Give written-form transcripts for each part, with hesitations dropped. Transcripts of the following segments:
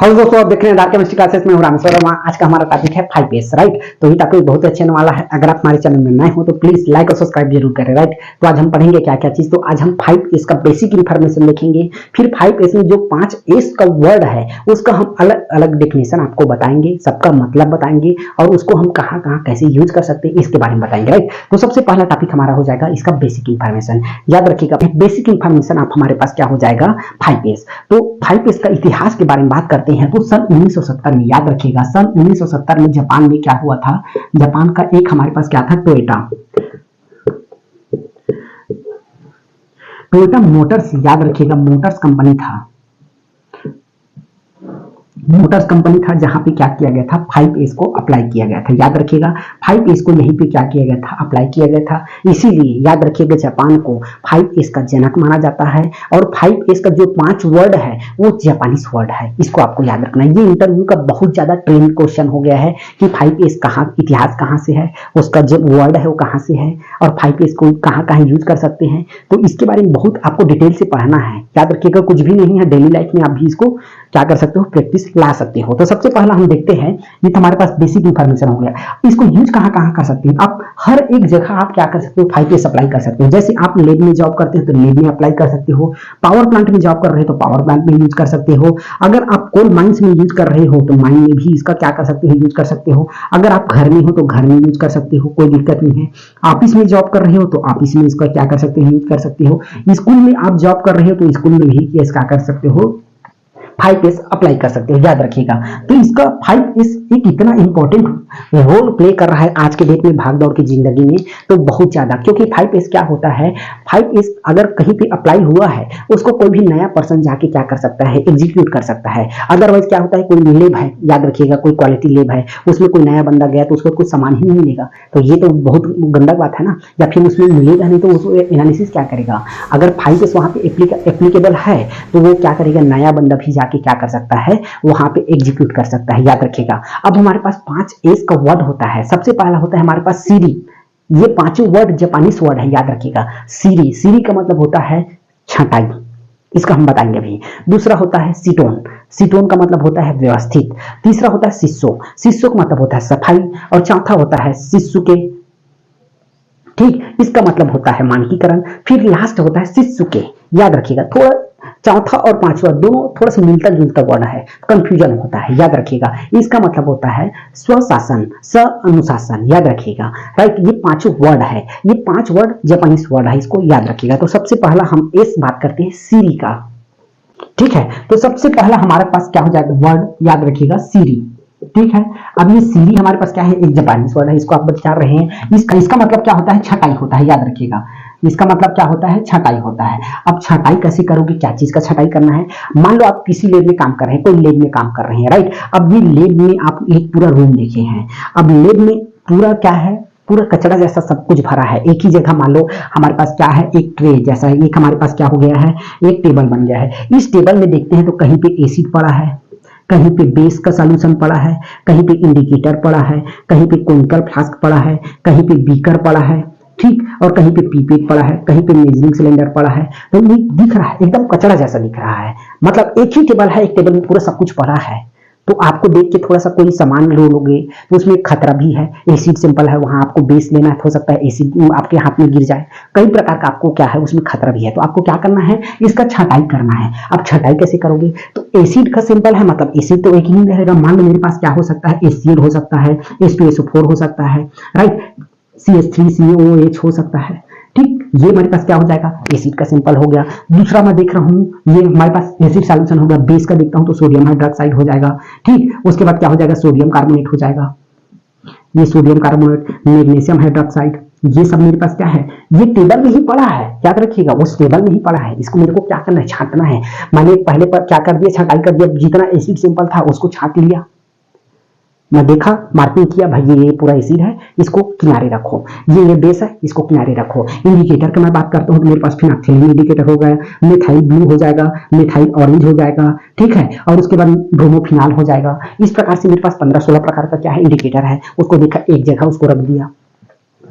Hello दोस्तों, आप देख रहे हैं डार्क केमिस्ट्री क्लासेस में हूं रामेश्वर वर्मा। आज का हमारा टॉपिक है 5s, राइट। तो ये टॉपिक बहुत अच्छे होने वाला है। अगर आप हमारे चैनल में नए हो तो प्लीज लाइक और सब्सक्राइब जरूर करें, राइट। तो आज हम पढ़ेंगे क्या क्या चीज। तो आज हम 5s का बेसिक इन्फॉर्मेशन देखेंगे। फिर 5s में जो 5s का वर्ड है उसका हम अलग अलग डेफिनेशन आपको बताएंगे, सबका मतलब बताएंगे और उसको हम कहाँ कहाँ कैसे यूज कर सकते हैं इसके बारे में बताएंगे, राइट। तो सबसे पहला टॉपिक हमारा हो जाएगा इसका बेसिक इन्फॉर्मेशन। याद रखिएगा, बेसिक इन्फॉर्मेशन आप हमारे पास क्या हो जाएगा 5s। तो 5s का इतिहास के बारे में बात करते हैं तो सन 1970 में, याद रखिएगा सन 1970 में जापान में क्या हुआ था। जापान का एक हमारे पास क्या था, टोयोटा मोटर्स, याद रखिएगा मोटर्स कंपनी था। मोटर्स कंपनी था जहां पे क्या किया गया था 5s को अप्लाई किया गया था। याद रखिएगा 5s को यहीं पे क्या किया गया था, अप्लाई किया गया था। इसीलिए याद रखिएगा जापान को 5s का जनक माना जाता है। और 5s का जो 5 वर्ड है वो जापानीज वर्ड है, इसको आपको याद रखना है। ये इंटरव्यू का बहुत ज्यादा ट्रेंड क्वेश्चन हो गया है कि 5s कहाँ, इतिहास कहाँ से है, उसका जो वर्ड है वो कहाँ से है और 5s को कहाँ कहाँ यूज कर सकते हैं। तो इसके बारे में बहुत आपको डिटेल से पढ़ना है। याद रखिएगा कुछ भी नहीं है, डेली लाइफ में आप भी इसको क्या कर सकते हो, प्रैक्टिस ला सकते हो। तो सबसे पहला हम देखते हैं, ये तो हमारे पास बेसिक इंफॉर्मेशन हो गया। इसको यूज कहाँ कहाँ कर सकते हैं आप, हर एक जगह आप क्या कर सकते हो 5s अप्लाई कर सकते हो। जैसे आप लैब में जॉब करते हो तो लैब में अप्लाई कर सकते हो, पावर प्लांट में जॉब कर रहे हो तो पावर प्लांट में यूज कर सकते हो, अगर आप कोल माइंस में यूज कर रहे हो तो माइन में भी इसका क्या कर सकते हो, यूज कर सकते हो। अगर आप घर में हो तो घर में यूज कर सकते हो, कोई दिक्कत नहीं है। ऑफिस में जॉब कर रहे हो तो ऑफिस में इसका क्या कर सकते हो, यूज कर सकते हो। स्कूल में आप जॉब कर रहे हो तो स्कूल में भी इसका कर सकते हो 5s अप्लाई कर सकते हो। याद रखिएगा तो इसका 5s एक इतना इंपॉर्टेंट रोल प्ले कर रहा है आज के डेट में, भाग दौड़ की जिंदगी में तो बहुत ज्यादा। क्योंकि 5s क्या होता है, 5s अगर कहीं पे अप्लाई हुआ है उसको कोई भी नया पर्सन जाके क्या कर सकता है, एग्जीक्यूट कर सकता है। अदरवाइज क्या होता है, कोई लेब है, याद रखिएगा कोई क्वालिटी लेब है, उसमें कोई नया बंदा गया तो उसको कुछ सामान ही नहीं मिलेगा, तो ये तो बहुत गंदा बात है ना। या फिर उसमें मिलेगा नहीं तो उसको एनालिसिस क्या करेगा। अगर 5s वहां पे एप्लीकेबल है तो वो क्या करेगा, नया बंदा भी जाके क्या कर सकता है, वहां पे एग्जीक्यूट कर सकता है। याद रखिएगा अब हमारे पास 5s का वर्ड होता है। सबसे पहला होता है हमारे पास सीरी। ये पांचों वर्ड जापानीज वर्ड है, याद रखिएगा। सीरी, सीरी का मतलब होता है छटाई, इसका हम बताएंगे अभी। दूसरा होता है सीटोन, सीटोन का मतलब होता है व्यवस्थित। तीसरा होता है शिशो, शिशो का मतलब होता है सफाई। और चौथा होता है शिशुके, ठीक, इसका मतलब होता है मानकीकरण। फिर लास्ट होता है शिशुके। याद रखिएगा थोड़ा चौथा और पांचवा दोनों थोड़ा सा मिलता जुलता वर्ड है, कंफ्यूजन होता है। याद रखिएगा इसका मतलब होता है स्वशासन, स अनुशासन। याद रखिएगा, राइट। ये पांचों वर्ड है, ये 5 वर्ड जापानीज वर्ड है, इसको याद रखिएगा। तो सबसे पहला हम इस बात करते हैं सीरी का, ठीक है। तो सबसे पहला हमारे पास क्या हो जाएगा वर्ड, याद रखिएगा सीरी, ठीक है। अब ये सीरी हमारे पास क्या है, एक जापानीज वर्ड है, इसको आप बता रहे हैं। इसका मतलब क्या होता है, छटाई होता है। याद रखिएगा इसका मतलब क्या होता है, छटाई होता है। अब छटाई कैसे करोगे, क्या चीज का छटाई करना है। मान लो आप किसी लेब में काम कर रहे हैं, कोई लेब में काम कर रहे हैं, राइट। अब ये लेब में आप एक पूरा रूम देखे हैं। अब लेब में पूरा क्या है, पूरा कचरा जैसा सब कुछ भरा है एक ही जगह। मान लो हमारे पास क्या है, एक ट्रे जैसा है, एक हमारे पास क्या हो गया है, एक टेबल बन गया है। इस टेबल में देखते हैं तो कहीं पे एसिड पड़ा है, कहीं पे बेस का सॉल्यूशन पड़ा है, कहीं पे इंडिकेटर पड़ा है, कहीं पे कोनिकल फ्लास्क पड़ा है, कहीं पे बीकर पड़ा है, ठीक, और कहीं पे पीपेट पड़ा है, कहीं पे मेजरिंग सिलेंडर पड़ा है। तो ये दिख रहा है एकदम कचरा जैसा दिख रहा है। मतलब एक ही टेबल है, एक टेबल में पूरा सब कुछ पड़ा है। तो आपको देख के थोड़ा सा कोई सामान लोगे तो उसमें खतरा भी है। एसिड सिंपल है, वहां आपको बेस लेना है, हो सकता है एसिड आपके हाथ में गिर जाए। कई प्रकार का आपको क्या है उसमें खतरा भी है। तो आपको क्या करना है, इसका छटाई करना है। अब छटाई कैसे करोगे, तो एसिड का सिंपल है, मतलब एसिड तो एक ही नहीं रहेगा। मान लो मेरे पास क्या हो सकता है, एसिड हो सकता है, H2SO4 हो सकता है, राइट, CH3COOH हो सकता है, ठीक। ये हमारे पास क्या हो जाएगा, एसिड का सिंपल हो गया। दूसरा मैं देख रहा हूँ, ये हमारे पास एसिड सॉल्यूशन हो गया। बेस का देखता हूँ तो सोडियम हाइड्रोक्साइड हो जाएगा, ठीक। उसके बाद क्या हो जाएगा, सोडियम कार्बोनेट हो जाएगा। ये सोडियम कार्बोनेट, मैग्नीशियम हाइड्रोक्साइड, ये सब मेरे पास क्या है, ये टेबल में ही पड़ा है। याद रखिएगा उस टेबल में ही पड़ा है। इसको मेरे को क्या करना है, छांटना है। मैंने पहले पर क्या कर दिया, छटाई कर दिया, जितना एसिड सिंपल था उसको छांट लिया। मैं देखा, मार्किंग किया, भाई ये पूरा एसिड है, इसको किनारे रखो। ये बेस है, इसको किनारे रखो। इंडिकेटर की मैं बात करता हूँ तो मेरे पास फिनाइल इंडिकेटर हो गया, मिथाइल ब्लू हो जाएगा, मिथाइल ऑरेंज हो जाएगा, ठीक है। और उसके बाद ब्रोमोफिनाल हो जाएगा। इस प्रकार से मेरे पास 15-16 प्रकार का क्या है, इंडिकेटर है। उसको देखा, एक जगह उसको रख दिया।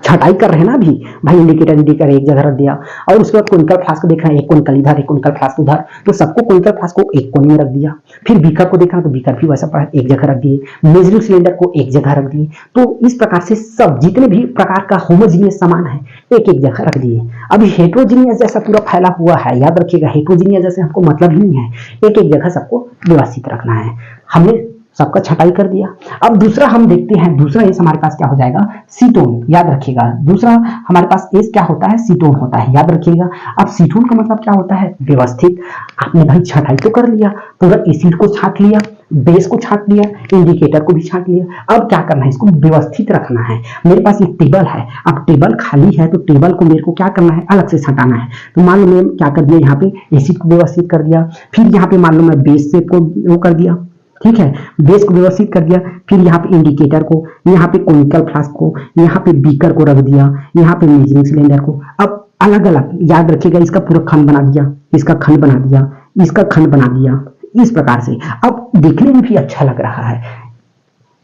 छटाई कर रहे हैं ना अभी भाई, इंडिकेटर एक जगह रख दिया, और उसके बाद कोनिकल फ्लास्क को देख रहे हैं, एक कोनिकल इधर, एक कोनिकल फ्लास्क उधर, तो सबको कोनिकल फ्लास्क को एक कोने में रख दिया। फिर बीकर को देखा तो बीकर भी वैसा एक जगह रख दिए, मेजरिंग सिलेंडर को एक जगह रख दिए। तो इस प्रकार से सब जितने भी प्रकार का होमोजीनियस सामान है एक एक जगह रख दिए। अभी हेट्रोजीनियस जैसा पूरा फैला हुआ है, याद रखिएगा हेट्रोजीनियस जैसे हमको मतलब ही नहीं है, एक एक जगह सबको व्यवस्थित रखना है। हमने सबका छटाई कर दिया। अब दूसरा हम देखते हैं, दूसरा एस हमारे पास क्या हो जाएगा, सीटोन, याद रखिएगा। दूसरा हमारे पास एस क्या होता है, सीटोन होता है, याद रखिएगा। अब सीटोन का मतलब क्या होता है, व्यवस्थित। आपने भाई छटाई तो कर लिया, पूरा एसिड को छांट लिया, बेस को छांट लिया, इंडिकेटर को भी छांट लिया। अब क्या करना है, इसको व्यवस्थित रखना है। मेरे पास एक टेबल है, अब टेबल खाली है तो टेबल को मेरे को क्या करना है, अलग से छटाना है। तो मान लो मैं क्या कर दिया, यहाँ पे एसिड को व्यवस्थित कर दिया, फिर यहाँ पे मान लो मैं बेस से को वो कर दिया, ठीक है, बेस को व्यवस्थित कर दिया। फिर यहाँ पे इंडिकेटर को, यहाँ पे कोनिकल फ्लास्क को, यहाँ पे बीकर को रख दिया, यहाँ पे मेजरिंग सिलेंडर को। अब अलग अलग याद रखिएगा, इसका पूरा खंड बना दिया, इसका खंड बना दिया, इसका खंड बना दिया, इस प्रकार से। अब देखने में भी अच्छा लग रहा है।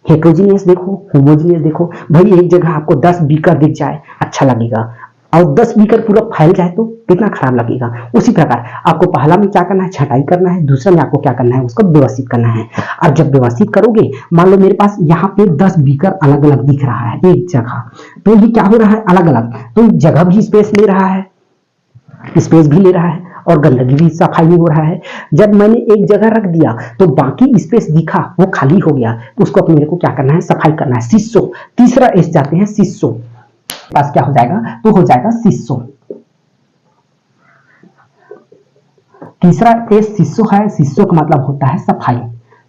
हेट्रोजीनियस देखो, होमोजीनियस देखो। भाई एक जगह आपको 10 बीकर दिख जाए अच्छा लगेगा, और 10 बीकर पूरा फैल जाए तो कितना खराब लगेगा। उसी प्रकार आपको पहला में क्या करना है, छटाई करना है, दूसरा में आपको क्या करना है, उसको व्यवस्थित करना है। और जब व्यवस्थित करोगे, मान लो मेरे पास यहाँ पे 10 बीकर अलग अलग दिख रहा है एक जगह, तो ये क्या हो रहा है, अलग अलग, तो जगह भी स्पेस ले रहा है, स्पेस भी ले रहा है, और गंदगी भी सफाई में हो रहा है। जब मैंने एक जगह रख दिया तो बाकी स्पेस दिखा वो खाली हो गया, तो उसको अपने को क्या करना है, सफाई करना है। सिस्सो, तीसरा एस जाते हैं सिस्सो, पास क्या हो जाएगा, तो हो जाएगा सिस्सो। तीसरा एस सिस्सो है, सिस्सो का मतलब होता है सफाई,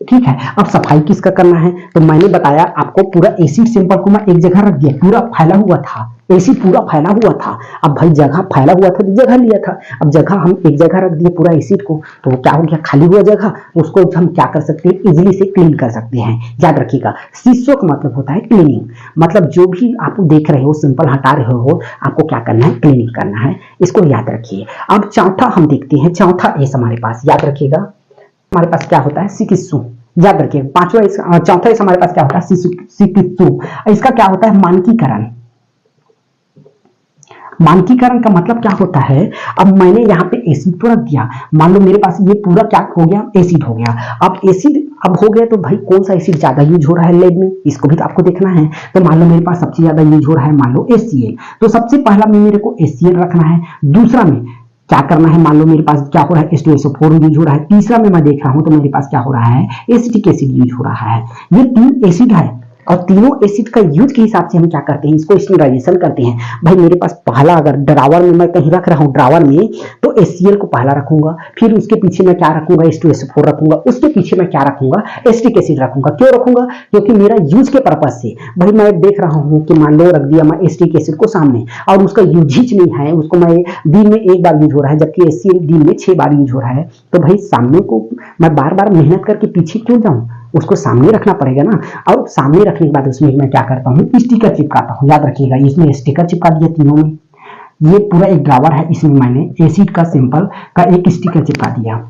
ठीक है। अब सफाई किसका करना है, तो मैंने बताया आपको, पूरा एसिड सैंपल को मैं एक जगह रख दिया, पूरा फैला हुआ था, एसिड पूरा फैला हुआ था। अब भाई जगह फैला हुआ था तो जगह लिया था, अब जगह हम एक जगह रख दिए पूरा एसिड को, तो क्या हो गया, खाली हुआ जगह, उसको हम क्या कर सकते हैं, इजिली से क्लीन कर सकते हैं। याद रखिएगा, सिस्सो का मतलब होता है क्लीनिंग, मतलब जो भी आप देख रहे हो, सिंपल हटा रहे हो, आपको क्या करना है, क्लीनिंग करना है, इसको याद रखिए। अब चौथा हम देखते हैं, चौथा एस हमारे पास, याद रखिएगा, हमारे पास क्या होता है, सिकित्सु, याद रखिए। चौथा एस हमारे पास क्या होता है, सिकित्सु। इसका क्या होता है, मानकीकरण। मानकीकरण का मतलब क्या होता है, अब मैंने यहाँ पे एसिड तो रख दिया, मान लो मेरे पास ये पूरा क्या हो गया, एसिड हो गया। अब एसिड अब हो गया तो भाई कौन सा एसिड ज्यादा यूज हो रहा है लैब में, इसको भी तो आपको देखना है। तो मान लो मेरे पास सबसे ज्यादा यूज हो रहा है, मान लो HCl, तो सबसे पहला में मेरे को HCl रखना है। दूसरा में क्या करना है, मान लो मेरे पास क्या हो रहा है, H2SO4 यूज हो रहा है। तीसरा में मैं देख रहा हूं तो मेरे पास क्या हो रहा है, एसिटिक एसिड यूज हो रहा है। ये 3 एसिड है, और तीनों एसिड का यूज के हिसाब से हम क्या करते हैं, इसको स्टेरिलाइजेशन करते हैं। भाई मेरे पास पहला अगर ड्रावर में मैं कहीं रख रहा हूँ, ड्रावर में, तो HCl को पहला रखूंगा, फिर उसके पीछे मैं क्या रखूंगा, H2SO4 रखूंगा, उसके पीछे मैं क्या रखूंगा, एसिटिक एसिड रखूंगा। क्यों रखूंगा, क्योंकि मेरा यूज के पर्पज से, भाई मैं देख रहा हूँ कि मान लो रख दिया मैं एसिटिक एसिड को सामने, और उसका यूज ही नहीं है, उसको मैं दिन में 1 बार यूज हो रहा है, जबकि HCl दिन में 6 बार यूज हो रहा है। तो भाई सामने को मैं बार बार मेहनत करके पीछे क्यों जाऊं, उसको सामने रखना पड़ेगा ना। और सामने रखने के बाद उसमें मैं क्या करता हूँ, स्टिकर चिपकाता हूँ। याद रखिएगा, इसमें स्टिकर चिपका दिया तीनों में। ये पूरा एक ड्रावर है, इसमें मैंने एसिड का सैंपल का एक स्टिकर चिपका दिया,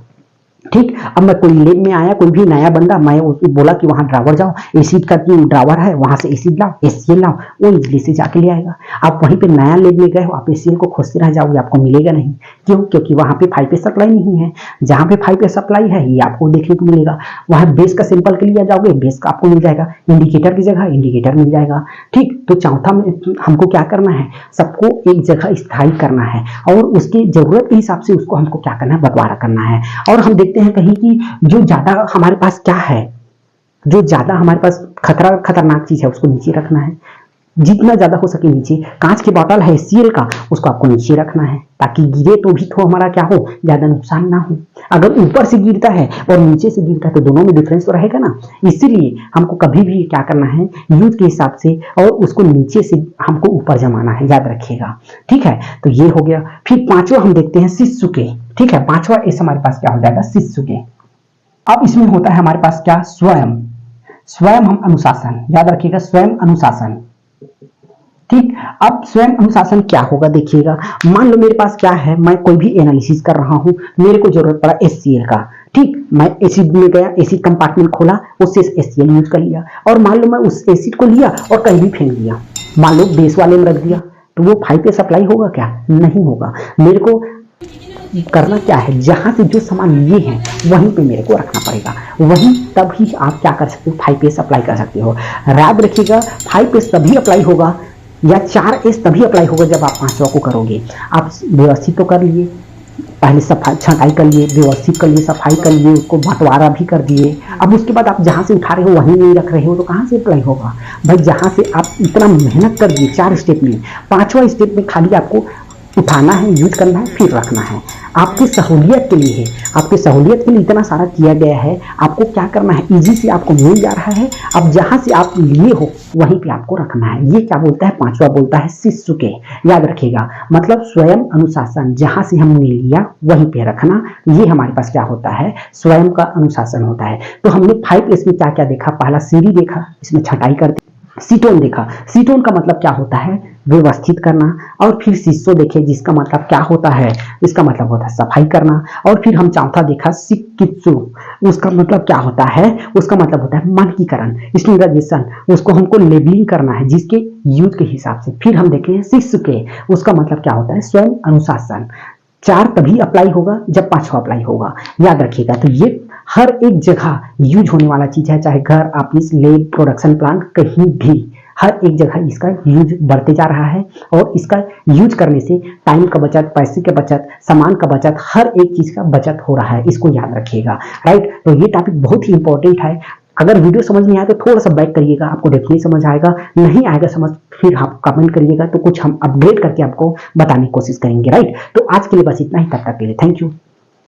ठीक। अब मैं कोई लैब में आया, कोई भी नया बंदा, मैं उसको बोला कि वहां ड्रावर जाओ, एसिड का ड्रावर है, वहां से एसिड लाओ, HCl लाओ, वो इजली से जाके ले आएगा। आप वहीं पे नया लैब में गए हो, आप HCl को खोजते रह जाओगे, आपको मिलेगा नहीं। क्यों, क्योंकि वहां पे 5S सप्लाई नहीं है। जहां पे 5S सप्लाई है ये आपको देखने को मिलेगा। वहां बेस का सैंपल के लिए जाओगे, बेस का आपको मिल जाएगा, इंडिकेटर की जगह इंडिकेटर मिल जाएगा, ठीक। तो चौथा में हमको क्या करना है, सबको एक जगह स्थायी करना है, और उसकी जरूरत के हिसाब से उसको हमको क्या करना है, बंटवारा करना है। और हम देखते हैं कहीं कि जो ज्यादा हमारे पास क्या है, जो ज्यादा हमारे पास खतरनाक चीज है, उसको नीचे रखना है, जितना ज्यादा हो सके नीचे। कांच की बोतल है HCl का, उसको आपको नीचे रखना है, ताकि गिरे तो भी तो हमारा क्या हो, ज्यादा नुकसान ना हो। अगर ऊपर से गिरता है और नीचे से गिरता है तो दोनों में डिफरेंस तो रहेगा ना। इसीलिए हमको कभी भी क्या करना है, यूज के हिसाब से, और उसको नीचे से हमको ऊपर जमाना है, याद रखिएगा, ठीक है। तो ये हो गया। फिर पांचवा हम देखते हैं शिशुके, ठीक है। पांचवा एस हमारे पास क्या हो जाएगा, शिशुके। अब इसमें होता है हमारे पास क्या, स्वयं। स्वयं हम अनुशासन, याद रखिएगा, स्वयं अनुशासन, ठीक। अब स्वयं अनुशासन क्या होगा, देखिएगा। मान लो मेरे पास क्या है, मैं कोई भी एनालिसिस कर रहा हूं, मेरे को जरूरत पड़ा HCl का, ठीक। मैं एसिड में गया, एसिड कंपार्टमेंट खोला, उससे HCl यूज कर लिया, और मान लो मैं उस एसिड को लिया और कहीं भी फेंक दिया, मान लो बेस वाले में रख दिया तो वो 5s अप्लाई होगा क्या? नहीं होगा। मेरे को करना क्या है, जहां से जो सामान लिए हैं वहीं पे मेरे को रखना पड़ेगा, वहीं तभी आप क्या कर सकते हो, 5s अप्लाई कर सकते हो। याद रखिएगा 5s तभी अप्लाई होगा या 4s तभी अप्लाई होगा जब आप 5वां को करोगे। आप व्यवस्थित तो कर लिए, पहले सफाई छंटाई कर लिए, व्यवस्थित कर लिए, सफाई कर लिए, उसको बंटवारा भी कर दिए। अब उसके बाद आप जहाँ से उठा रहे हो वहीं नहीं रख रहे हो तो कहाँ से अप्लाई होगा भाई? जहाँ से आप इतना मेहनत कर दिए 4 स्टेप में, 5वां स्टेप में खाली आपको उठाना है, यूज करना है, फिर रखना है। आपकी सहूलियत के लिए है, आपकी सहूलियत के लिए इतना सारा किया गया है। आपको क्या करना है, इजी से आपको मिल जा रहा है। अब जहां से आप लिए हो वहीं पे आपको रखना है। ये क्या बोलता है, 5वां बोलता है शिस्तुके। याद रखिएगा, मतलब स्वयं अनुशासन, जहां से हमने लिया वहीं पे रखना। ये हमारे पास क्या होता है, स्वयं का अनुशासन होता है। तो हमने 5s में क्या क्या देखा, पहला सीढ़ी देखा, इसमें छटाई कर दी। सीटोन देखा, सीटोन का मतलब क्या होता है, व्यवस्थित करना। और फिर शिष्यो देखे, जिसका मतलब क्या होता है, इसका मतलब होता है सफाई करना। और फिर हम चौथा देखा शिकित्सु, उसका मतलब क्या होता है, उसका मतलब होता है मानकीकरण, स्टैंडर्डाइजेशन, उसको हमको लेबलिंग करना है जिसके यूज के हिसाब से। फिर हम देखें शिष्य, उसका मतलब क्या होता है, स्वयं अनुशासन। 4 तभी अप्लाई होगा जब 5वां अप्लाई होगा। याद रखिएगा। तो ये हर एक जगह यूज होने वाला चीज है, चाहे घर, ऑफिस, लैब, प्रोडक्शन प्लांट, कहीं भी हर एक जगह इसका यूज बढ़ते जा रहा है। और इसका यूज करने से टाइम का बचत, पैसे के बचत, सामान का बचत, हर एक चीज का बचत हो रहा है। इसको याद रखिएगा, राइट। तो ये टॉपिक बहुत ही इंपॉर्टेंट है। अगर वीडियो समझ नहीं आया तो थोड़ा सा बैक करिएगा, आपको डेफिनेटली समझ आएगा। नहीं आएगा समझ, फिर आप कमेंट करिएगा तो कुछ हम अपग्रेड करके आपको बताने की कोशिश करेंगे, राइट। तो आज के लिए बस इतना ही, तब तक के लिए थैंक यू।